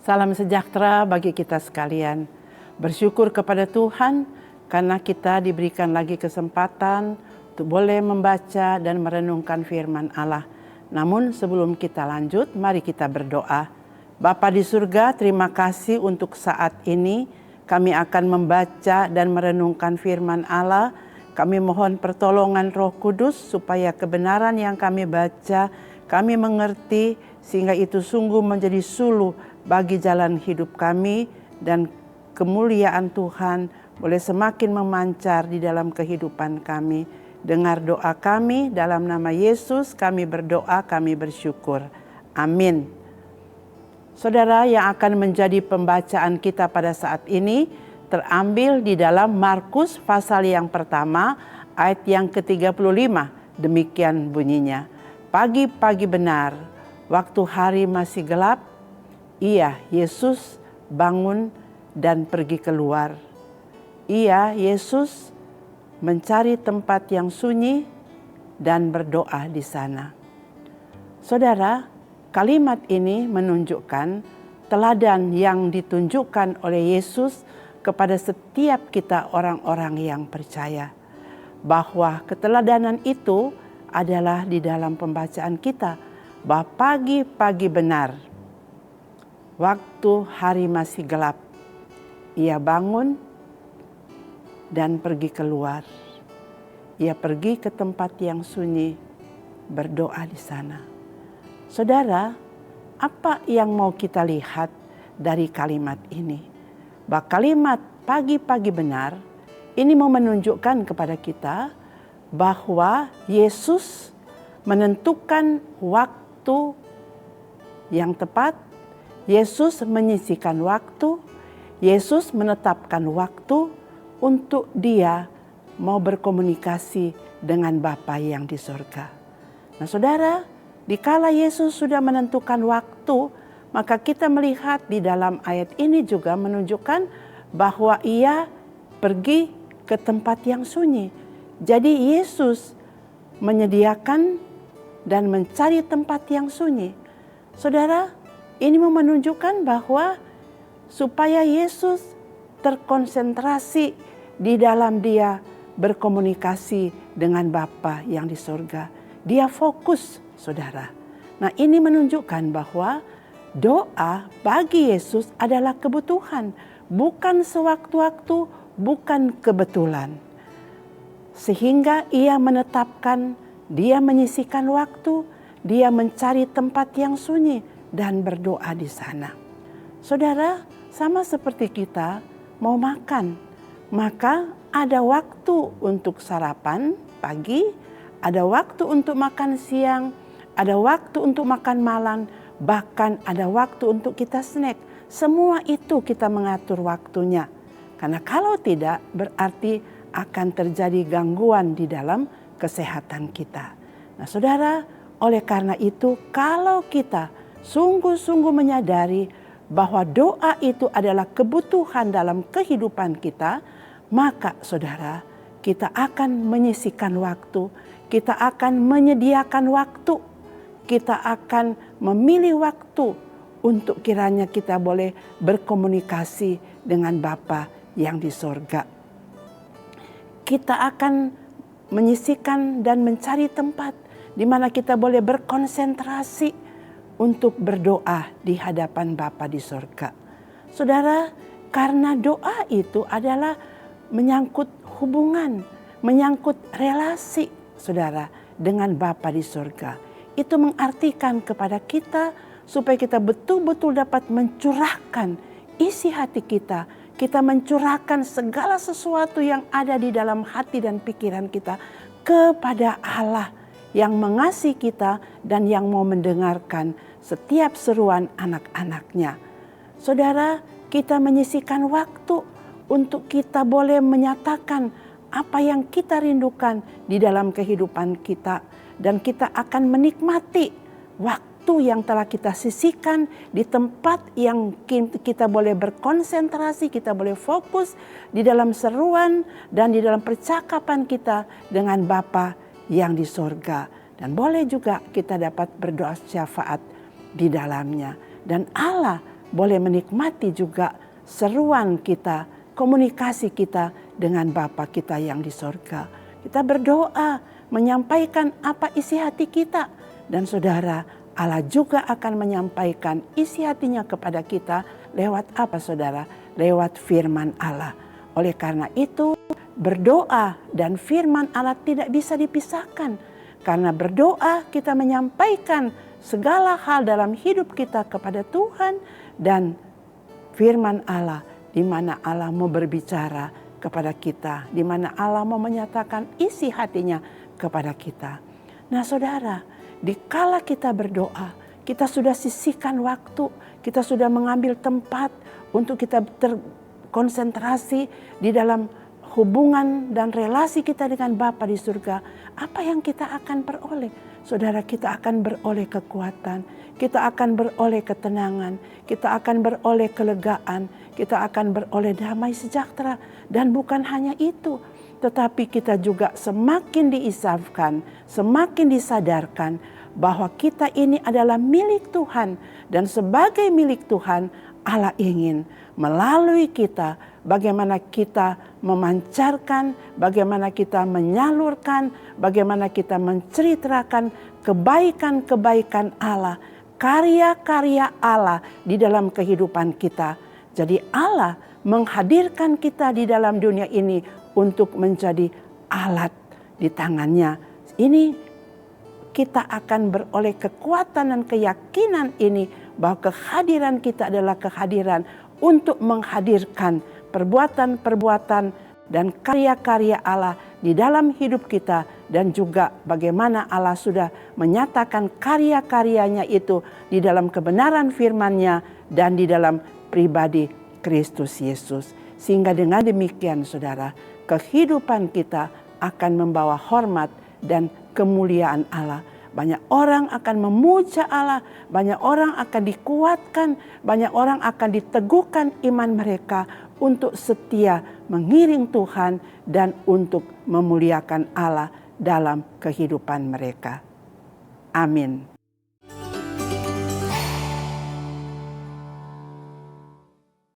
Salam sejahtera bagi kita sekalian. Bersyukur kepada Tuhan karena kita diberikan lagi kesempatan untuk boleh membaca dan merenungkan firman Allah. Namun sebelum kita lanjut, mari kita berdoa. Bapa di surga, terima kasih untuk saat ini kami akan membaca dan merenungkan firman Allah. Kami mohon pertolongan Roh Kudus supaya kebenaran yang kami baca, kami mengerti sehingga itu sungguh menjadi suluh bagi jalan hidup kami, dan kemuliaan Tuhan boleh semakin memancar di dalam kehidupan kami. Dengar doa kami, dalam nama Yesus kami berdoa, kami bersyukur. Amin. Saudara, yang akan menjadi pembacaan kita pada saat ini terambil di dalam Markus pasal yang pertama ayat yang ke-35. Demikian bunyinya. Pagi-pagi benar, waktu hari masih gelap, Yesus bangun dan pergi keluar. Yesus mencari tempat yang sunyi dan berdoa di sana. Saudara, kalimat ini menunjukkan teladan yang ditunjukkan oleh Yesus kepada setiap kita orang-orang yang percaya. Bahwa keteladanan itu adalah di dalam pembacaan kita. Bahwa pagi-pagi benar, waktu hari masih gelap, Ia bangun dan pergi keluar. Ia pergi ke tempat yang sunyi, berdoa di sana. Saudara, apa yang mau kita lihat dari kalimat ini? Bahwa kalimat pagi-pagi benar ini mau menunjukkan kepada kita bahwa Yesus menentukan waktu yang tepat. Yesus menyisihkan waktu, Yesus menetapkan waktu untuk Dia mau berkomunikasi dengan Bapa yang di sorga. Nah saudara, dikala Yesus sudah menentukan waktu, maka kita melihat di dalam ayat ini juga menunjukkan bahwa Ia pergi ke tempat yang sunyi. Jadi Yesus menyediakan dan mencari tempat yang sunyi. Saudara, ini menunjukkan bahwa supaya Yesus terkonsentrasi di dalam Dia berkomunikasi dengan Bapa yang di sorga. Dia fokus, saudara. Nah, ini menunjukkan bahwa doa bagi Yesus adalah kebutuhan, bukan sewaktu-waktu, bukan kebetulan. Sehingga Ia menetapkan, Dia menyisihkan waktu, Dia mencari tempat yang sunyi dan berdoa di sana. Saudara, sama seperti kita mau makan, maka ada waktu untuk sarapan pagi, ada waktu untuk makan siang, ada waktu untuk makan malam, bahkan ada waktu untuk kita snack. Semua itu kita mengatur waktunya. Karena kalau tidak, berarti akan terjadi gangguan di dalam kesehatan kita. Nah saudara, oleh karena itu kalau kita sungguh-sungguh menyadari bahwa doa itu adalah kebutuhan dalam kehidupan kita, maka saudara, kita akan menyisihkan waktu, kita akan menyediakan waktu, kita akan memilih waktu untuk kiranya kita boleh berkomunikasi dengan Bapa yang di sorga. Kita akan menyisihkan dan mencari tempat di mana kita boleh berkonsentrasi untuk berdoa di hadapan Bapa di sorga. Saudara, karena doa itu adalah menyangkut hubungan, menyangkut relasi saudara dengan Bapa di sorga. Itu mengartikan kepada kita supaya kita betul-betul dapat mencurahkan isi hati kita. Kita mencurahkan segala sesuatu yang ada di dalam hati dan pikiran kita kepada Allah yang mengasihi kita dan yang mau mendengarkan setiap seruan anak-anaknya. Saudara, kita menyisihkan waktu untuk kita boleh menyatakan apa yang kita rindukan di dalam kehidupan kita. Dan kita akan menikmati waktu yang telah kita sisihkan di tempat yang kita boleh berkonsentrasi, kita boleh fokus di dalam seruan dan di dalam percakapan kita dengan Bapa yang di sorga. Dan boleh juga kita dapat berdoa syafaat di dalamnya. Dan Allah boleh menikmati juga seruan kita, komunikasi kita dengan Bapa kita yang di sorga. Kita berdoa, menyampaikan apa isi hati kita. Dan saudara, Allah juga akan menyampaikan isi hatinya kepada kita lewat apa saudara? Lewat firman Allah. Oleh karena itu, berdoa dan firman Allah tidak bisa dipisahkan. Karena berdoa kita menyampaikan segala hal dalam hidup kita kepada Tuhan, dan firman Allah di mana Allah mau berbicara kepada kita, di mana Allah mau menyatakan isi hatinya kepada kita. Nah saudara, dikala kita berdoa, kita sudah sisihkan waktu, kita sudah mengambil tempat untuk kita terkonsentrasi di dalam hubungan dan relasi kita dengan Bapa di surga. Apa yang kita akan peroleh? Saudara, kita akan beroleh kekuatan, kita akan beroleh ketenangan, kita akan beroleh kelegaan, kita akan beroleh damai sejahtera. Dan bukan hanya itu, tetapi kita juga semakin diisafkan, semakin disadarkan bahwa kita ini adalah milik Tuhan. Dan sebagai milik Tuhan, Allah ingin melalui kita bagaimana kita memancarkan, bagaimana kita menyalurkan, bagaimana kita menceritakan kebaikan-kebaikan Allah, karya-karya Allah di dalam kehidupan kita. Jadi Allah menghadirkan kita di dalam dunia ini untuk menjadi alat di tangannya. Ini kita akan beroleh kekuatan dan keyakinan ini bahwa kehadiran kita adalah kehadiran untuk menghadirkan perbuatan-perbuatan dan karya-karya Allah di dalam hidup kita, dan juga bagaimana Allah sudah menyatakan karya-karyanya itu di dalam kebenaran firman-Nya dan di dalam pribadi Kristus Yesus. Sehingga dengan demikian saudara, kehidupan kita akan membawa hormat dan kemuliaan Allah. Banyak orang akan memuja Allah, banyak orang akan dikuatkan, banyak orang akan diteguhkan iman mereka untuk setia mengiring Tuhan dan untuk memuliakan Allah dalam kehidupan mereka. Amin.